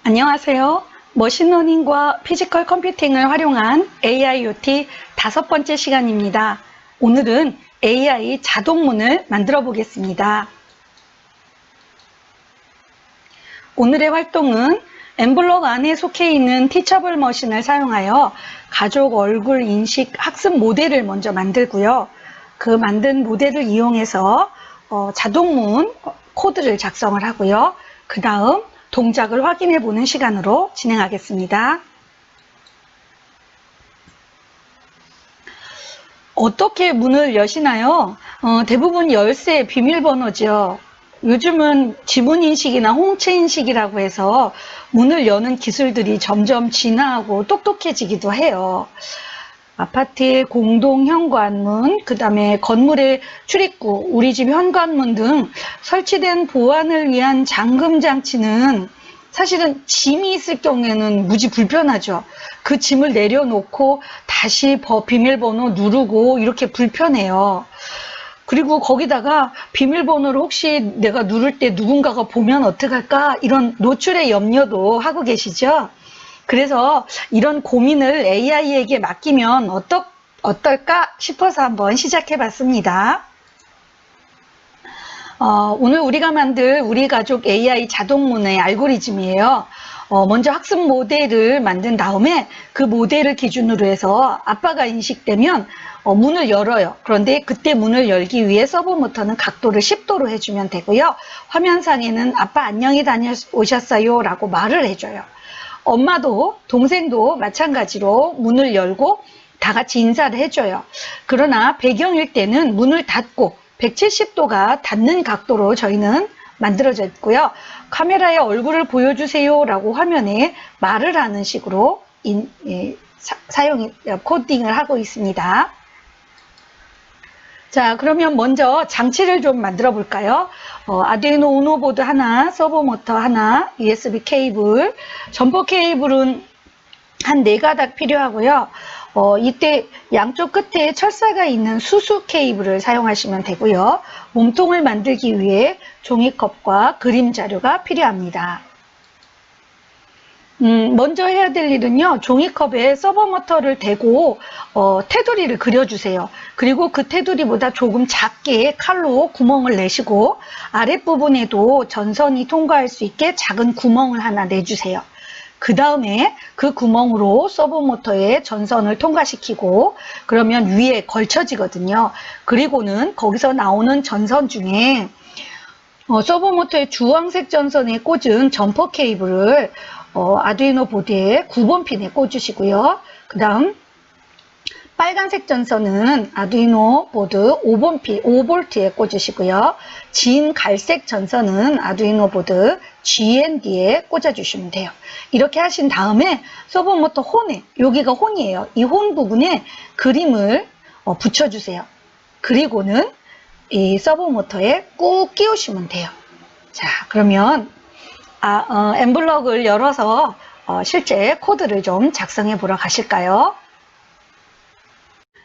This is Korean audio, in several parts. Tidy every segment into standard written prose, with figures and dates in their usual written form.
안녕하세요. 머신러닝과 피지컬 컴퓨팅을 활용한 AIoT 5번째 시간입니다. 오늘은 AI 자동문을 만들어 보겠습니다. 오늘의 활동은 엠블럭 안에 속해 있는 티처블 머신을 사용하여 가족 얼굴 인식 학습 모델을 먼저 만들고요. 그 만든 모델을 이용해서 자동문 코드를 작성을 하고요. 그 다음 동작을 확인해 보는 시간으로 진행하겠습니다. 어떻게 문을 여시나요? 대부분 열쇠 비밀번호죠. 요즘은 지문인식이나 홍채인식이라고 해서 문을 여는 기술들이 점점 진화하고 똑똑해지기도 해요. 아파트의 공동 현관문, 그 다음에 건물의 출입구, 우리 집 현관문 등 설치된 보안을 위한 잠금 장치는 사실은 짐이 있을 경우에는 무지 불편하죠. 그 짐을 내려놓고 다시 비밀번호 누르고 이렇게 불편해요. 그리고 거기다가 비밀번호를 혹시 내가 누를 때 누군가가 보면 어떡할까? 이런 노출의 염려도 하고 계시죠? 그래서 이런 고민을 AI에게 맡기면 어떨까 싶어서 한번 시작해 봤습니다. 오늘 우리가 만들 우리 가족 AI 자동문의 알고리즘이에요. 먼저 학습 모델을 만든 다음에 그 모델을 기준으로 해서 아빠가 인식되면 문을 열어요. 그런데 그때 문을 열기 위해 서버 모터는 각도를 10도로 해주면 되고요. 화면상에는 아빠 안녕히 다녀오셨어요 라고 말을 해줘요. 엄마도 동생도 마찬가지로 문을 열고 다 같이 인사를 해줘요. 그러나 배경일 때는 문을 닫고 170도가 닿는 각도로 저희는 만들어져 있고요. 카메라에 얼굴을 보여주세요 라고 화면에 말을 하는 식으로 코딩을 하고 있습니다. 자, 그러면 먼저 장치를 좀 만들어 볼까요? 아두이노 우노 보드 하나, 서버 모터 하나, USB 케이블, 점퍼 케이블은 한 4가닥 필요하고요. 이때 양쪽 끝에 철사가 있는 수수 케이블을 사용하시면 되고요. 몸통을 만들기 위해 종이컵과 그림 자료가 필요합니다. 먼저 해야 될 일은요, 종이컵에 서버 모터를 대고 테두리를 그려주세요. 그리고 그 테두리보다 조금 작게 칼로 구멍을 내시고 아랫부분에도 전선이 통과할 수 있게 작은 구멍을 하나 내주세요. 그 다음에 그 구멍으로 서버 모터에 전선을 통과시키고 그러면 위에 걸쳐지거든요. 그리고는 거기서 나오는 전선 중에 서버 모터의 주황색 전선에 꽂은 점퍼 케이블을 아두이노 보드의 9번 핀에 꽂으시고요. 그 다음 빨간색 전선은 아두이노 보드 5번 핀 5V에 꽂으시고요. 진 갈색 전선은 아두이노 보드 GND에 꽂아주시면 돼요. 이렇게 하신 다음에 서버 모터 혼에, 여기가 혼이에요. 이 혼 부분에 그림을 붙여주세요. 그리고는 이 서버 모터에 꾹 끼우시면 돼요. 자, 그러면 엠블럭을 열어서 실제 코드를 좀 작성해 보러 가실까요?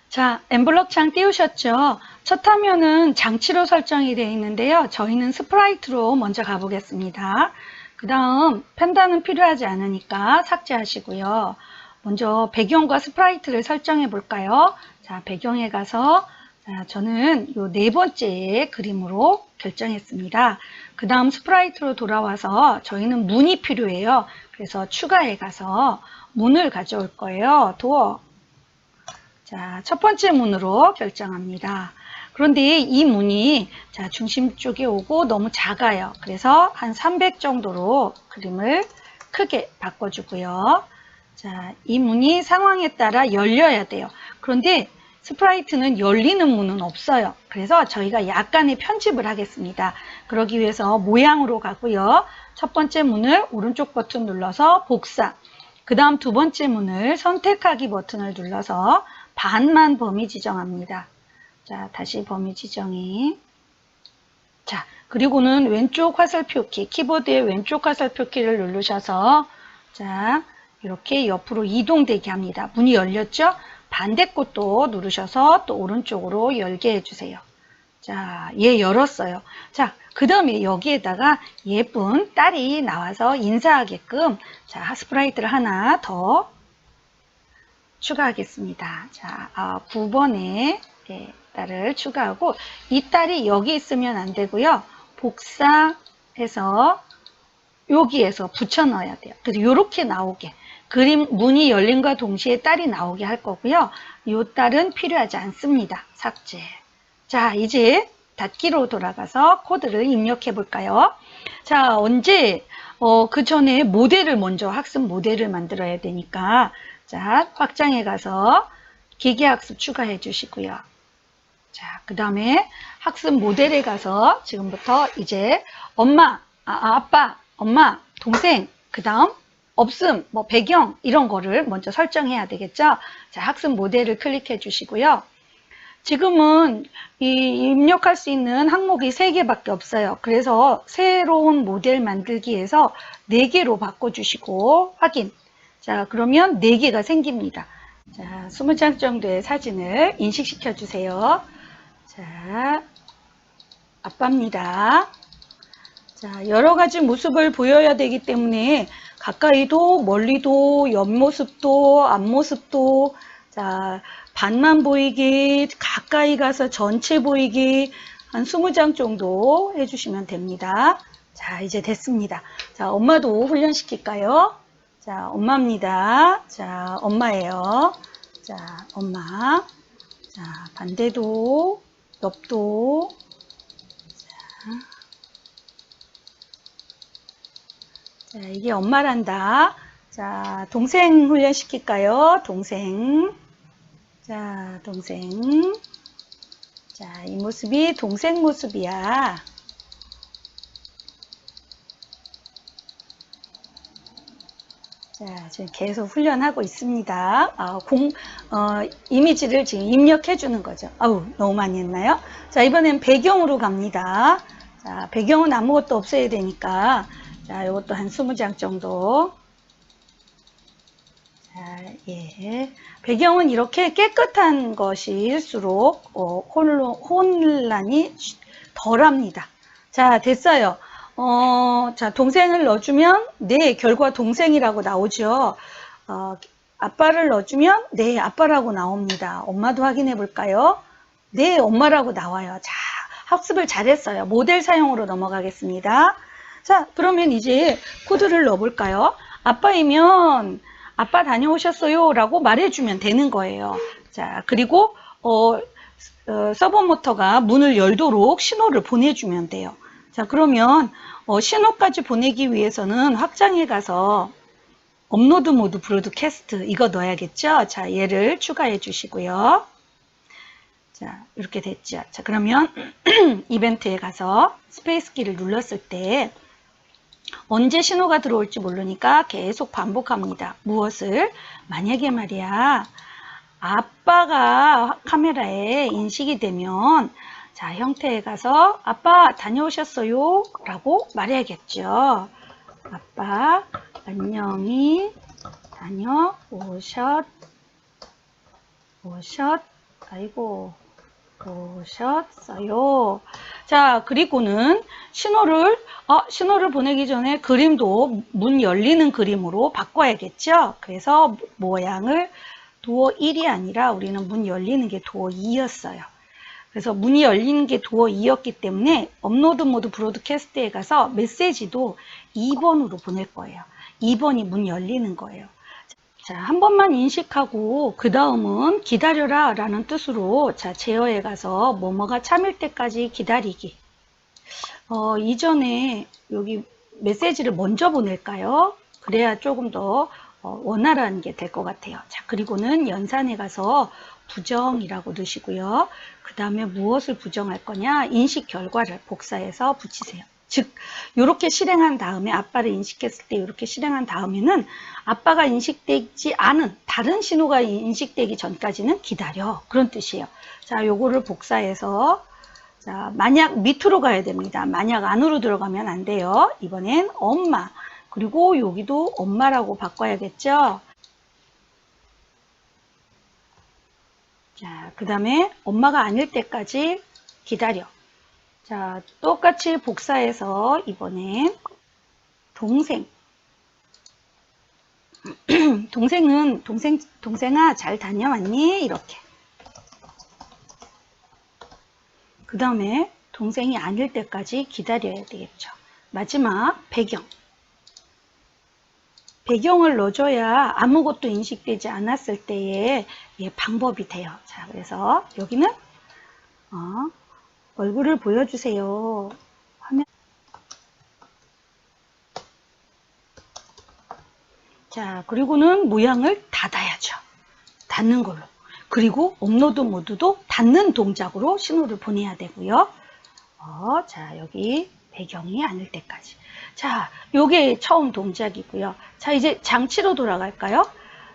자, 엠블럭 창 띄우셨죠? 첫 화면은 장치로 설정이 되어 있는데요. 저희는 스프라이트로 먼저 가보겠습니다. 그 다음 펜다는 필요하지 않으니까 삭제하시고요. 먼저 배경과 스프라이트를 설정해 볼까요? 자, 배경에 가서 저는 요 4번째 그림으로 결정했습니다. 그 다음 스프라이트로 돌아와서 저희는 문이 필요해요. 그래서 추가해 가서 문을 가져올 거예요. 도어. 자, 첫 번째 문으로 결정합니다. 그런데 이 문이 중심 쪽에 오고 너무 작아요. 그래서 한 300 정도로 그림을 크게 바꿔주고요. 자, 이 문이 상황에 따라 열려야 돼요. 그런데 스프라이트는 열리는 문은 없어요. 그래서 저희가 약간의 편집을 하겠습니다. 그러기 위해서 모양으로 가고요. 첫 번째 문을 오른쪽 버튼 눌러서 복사. 그 다음 두 번째 문을 선택하기 버튼을 눌러서 반만 범위 지정합니다. 자, 다시 범위 지정이. 자, 그리고는 왼쪽 화살표 키, 키보드의 왼쪽 화살표 키를 누르셔서 자, 이렇게 옆으로 이동되게 합니다. 문이 열렸죠? 반대쪽도 누르셔서 또 오른쪽으로 열게 해주세요. 자, 얘 열었어요. 자, 그 다음에 여기에다가 예쁜 딸이 나와서 인사하게끔 자, 스프라이트를 하나 더 추가하겠습니다. 자, 9번에 딸을 추가하고 이 딸이 여기 있으면 안 되고요. 복사해서 여기에서 붙여 넣어야 돼요. 그래서 이렇게 나오게 그림 문이 열림과 동시에 딸이 나오게 할 거고요. 이 딸은 필요하지 않습니다. 삭제. 자, 이제 닫기로 돌아가서 코드를 입력해 볼까요? 자, 언제 그 전에 모델을 먼저 학습 모델을 만들어야 되니까 자, 확장해 가서 기계학습 추가해 주시고요. 자, 그 다음에 학습 모델에 가서 지금부터 이제 엄마, 아빠, 엄마, 동생, 그 다음 없음, 뭐 배경 이런 거를 먼저 설정해야 되겠죠. 자, 학습 모델을 클릭해 주시고요. 지금은 입력할 수 있는 항목이 3개밖에 없어요. 그래서 새로운 모델 만들기에서 4개로 바꿔주시고 확인. 자, 그러면 4개가 생깁니다. 자, 20장 정도의 사진을 인식시켜 주세요. 자, 아빠입니다. 자, 여러 가지 모습을 보여야 되기 때문에 가까이도 멀리도 옆모습도 앞모습도 자, 반만 보이게 가까이 가서 전체 보이게 한 20장 정도 해주시면 됩니다. 자, 이제 됐습니다. 자, 엄마도 훈련시킬까요? 자, 엄마입니다. 자, 엄마예요. 자, 엄마. 자, 반대도, 옆도. 자, 이게 엄마란다. 자, 동생 훈련시킬까요? 동생. 자, 동생. 자, 이 모습이 동생 모습이야. 자, 지금 계속 훈련하고 있습니다. 이미지를 지금 입력해 주는 거죠. 아우, 너무 많이 했나요? 자, 이번엔 배경으로 갑니다. 자, 배경은 아무것도 없어야 되니까, 자, 이것도 한 20장 정도. 자, 예. 배경은 이렇게 깨끗한 것일수록, 혼란이 덜 합니다. 자, 됐어요. 자, 동생을 넣어주면 네, 결과 동생이라고 나오죠. 아빠를 넣어주면 네, 아빠라고 나옵니다. 엄마도 확인해 볼까요? 네, 엄마라고 나와요. 자, 학습을 잘했어요. 모델 사용으로 넘어가겠습니다. 자, 그러면 이제 코드를 넣어볼까요? 아빠이면 아빠 다녀오셨어요 라고 말해주면 되는 거예요. 자, 그리고 서버 모터가 문을 열도록 신호를 보내주면 돼요. 자, 그러면 신호까지 보내기 위해서는 확장해 가서 업로드 모드 브로드캐스트 이거 넣어야겠죠. 자, 얘를 추가해 주시고요. 자, 이렇게 됐죠. 자, 그러면 이벤트에 가서 스페이스 키를 눌렀을 때 언제 신호가 들어올지 모르니까 계속 반복합니다. 무엇을? 만약에 말이야, 아빠가 카메라에 인식이 되면 자, 형태에 가서 아빠 다녀오셨어요? 라고 말해야겠죠. 아빠 안녕히 오셨어요. 자, 그리고는 신호를 보내기 전에 그림도 문 열리는 그림으로 바꿔야겠죠. 그래서 모양을 도어 1이 아니라 우리는 문 열리는 게 도어 2였어요. 그래서 문이 열리는 게 도어 2였기 때문에 업로드 모드 브로드캐스트에 가서 메시지도 2번으로 보낼 거예요. 2번이 문 열리는 거예요. 자, 한 번만 인식하고 그 다음은 기다려라 라는 뜻으로 자, 제어에 가서 뭐뭐가 참일 때까지 기다리기. 이전에 여기 메시지를 먼저 보낼까요? 그래야 조금 더 원활한 게 될 것 같아요. 자, 그리고는 연산에 가서 부정이라고 넣으시고요. 그 다음에 무엇을 부정할 거냐? 인식 결과를 복사해서 붙이세요. 즉, 이렇게 실행한 다음에 아빠를 인식했을 때 이렇게 실행한 다음에는 아빠가 인식되지 않은 다른 신호가 인식되기 전까지는 기다려. 그런 뜻이에요. 자, 요거를 복사해서 자, 만약 밑으로 가야 됩니다. 만약 안으로 들어가면 안 돼요. 이번엔 엄마. 그리고 여기도 엄마라고 바꿔야겠죠. 자, 그 다음에 엄마가 아닐 때까지 기다려. 자, 똑같이 복사해서 이번엔 동생. 동생아 잘 다녀왔니? 이렇게. 그 다음에 동생이 아닐 때까지 기다려야 되겠죠. 마지막 배경. 배경을 넣어줘야 아무것도 인식되지 않았을 때의 방법이 돼요. 자, 그래서 여기는 얼굴을 보여주세요. 화면. 자, 그리고는 모양을 닫아야죠. 닫는 걸로. 그리고 업로드 모드도 닫는 동작으로 신호를 보내야 되고요. 자, 여기 배경이 아닐 때까지. 자, 요게 처음 동작이고요. 자, 이제 장치로 돌아갈까요?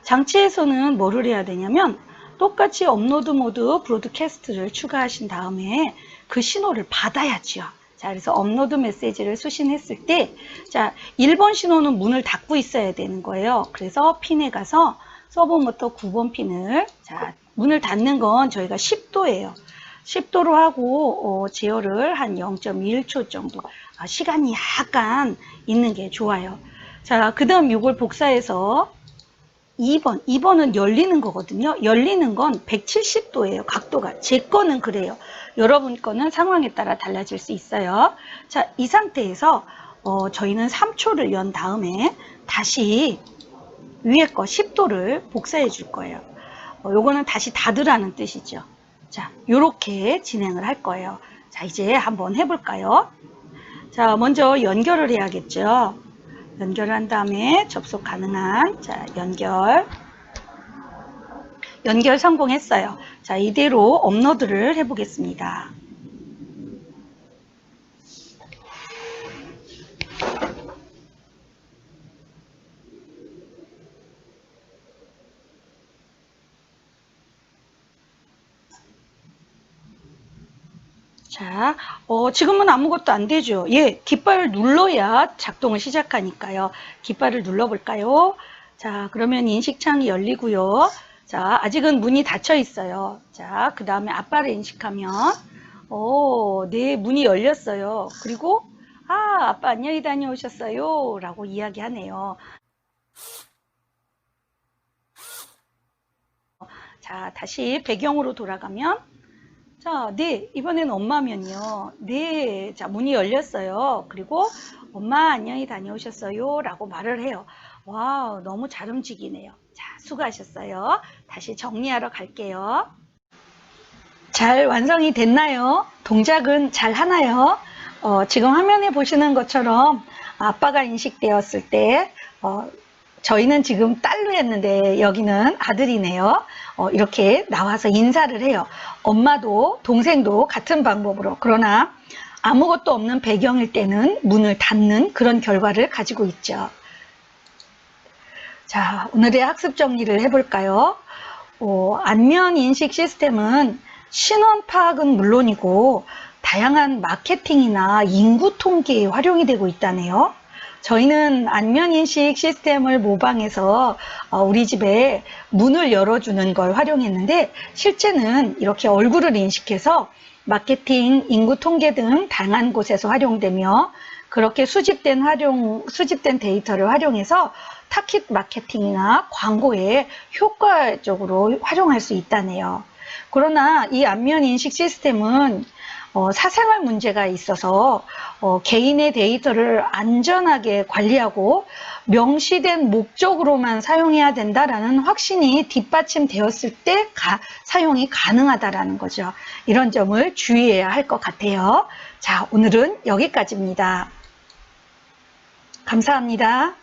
장치에서는 뭐를 해야 되냐면 똑같이 업로드 모드 브로드캐스트를 추가하신 다음에 그 신호를 받아야지요. 자, 그래서 업로드 메시지를 수신했을 때, 자, 1번 신호는 문을 닫고 있어야 되는 거예요. 그래서 핀에 가서 서버 모터 9번 핀을, 자, 문을 닫는 건 저희가 10도예요. 10도로 하고 제어를 한 0.1초 정도. 시간이 약간 있는 게 좋아요. 자, 그 다음 이걸 복사해서 2번은 열리는 거거든요. 열리는 건 170도예요. 각도가. 제 거는 그래요. 여러분 거는 상황에 따라 달라질 수 있어요. 자, 이 상태에서 저희는 3초를 연 다음에 다시 위에 거 10도를 복사해 줄 거예요. 요거는 다시 닫으라는 뜻이죠. 자, 요렇게 진행을 할 거예요. 자, 이제 한번 해볼까요? 자, 먼저 연결을 해야겠죠. 연결한 다음에 접속 가능한, 자, 연결 성공했어요. 자, 이대로 업로드를 해보겠습니다. 자, 지금은 아무것도 안 되죠. 예, 깃발을 눌러야 작동을 시작하니까요. 깃발을 눌러볼까요? 자, 그러면 인식창이 열리고요. 자, 아직은 문이 닫혀 있어요. 자, 그 다음에 아빠를 인식하면, 네, 문이 열렸어요. 그리고, 아빠 안녕히 다녀오셨어요. 라고 이야기하네요. 자, 다시 배경으로 돌아가면, 자, 네, 이번엔 엄마면요. 네, 자, 문이 열렸어요. 그리고 엄마 안녕히 다녀오셨어요. 라고 말을 해요. 와우, 너무 잘 움직이네요. 자, 수고하셨어요. 다시 정리하러 갈게요. 잘 완성이 됐나요? 동작은 잘 하나요? 지금 화면에 보시는 것처럼 아빠가 인식되었을 때, 저희는 지금 딸로 했는데 여기는 아들이네요. 이렇게 나와서 인사를 해요. 엄마도 동생도 같은 방법으로. 그러나 아무것도 없는 배경일 때는 문을 닫는 그런 결과를 가지고 있죠. 자, 오늘의 학습 정리를 해볼까요? 안면 인식 시스템은 신원 파악은 물론이고 다양한 마케팅이나 인구 통계에 활용이 되고 있다네요. 저희는 안면인식 시스템을 모방해서 우리 집에 문을 열어주는 걸 활용했는데 실제는 이렇게 얼굴을 인식해서 마케팅, 인구 통계 등 다양한 곳에서 활용되며 그렇게 수집된 데이터를 활용해서 타깃 마케팅이나 광고에 효과적으로 활용할 수 있다네요. 그러나 이 안면인식 시스템은 사생활 문제가 있어서 개인의 데이터를 안전하게 관리하고 명시된 목적으로만 사용해야 된다라는 확신이 뒷받침되었을 때 사용이 가능하다라는 거죠. 이런 점을 주의해야 할 것 같아요. 자, 오늘은 여기까지입니다. 감사합니다.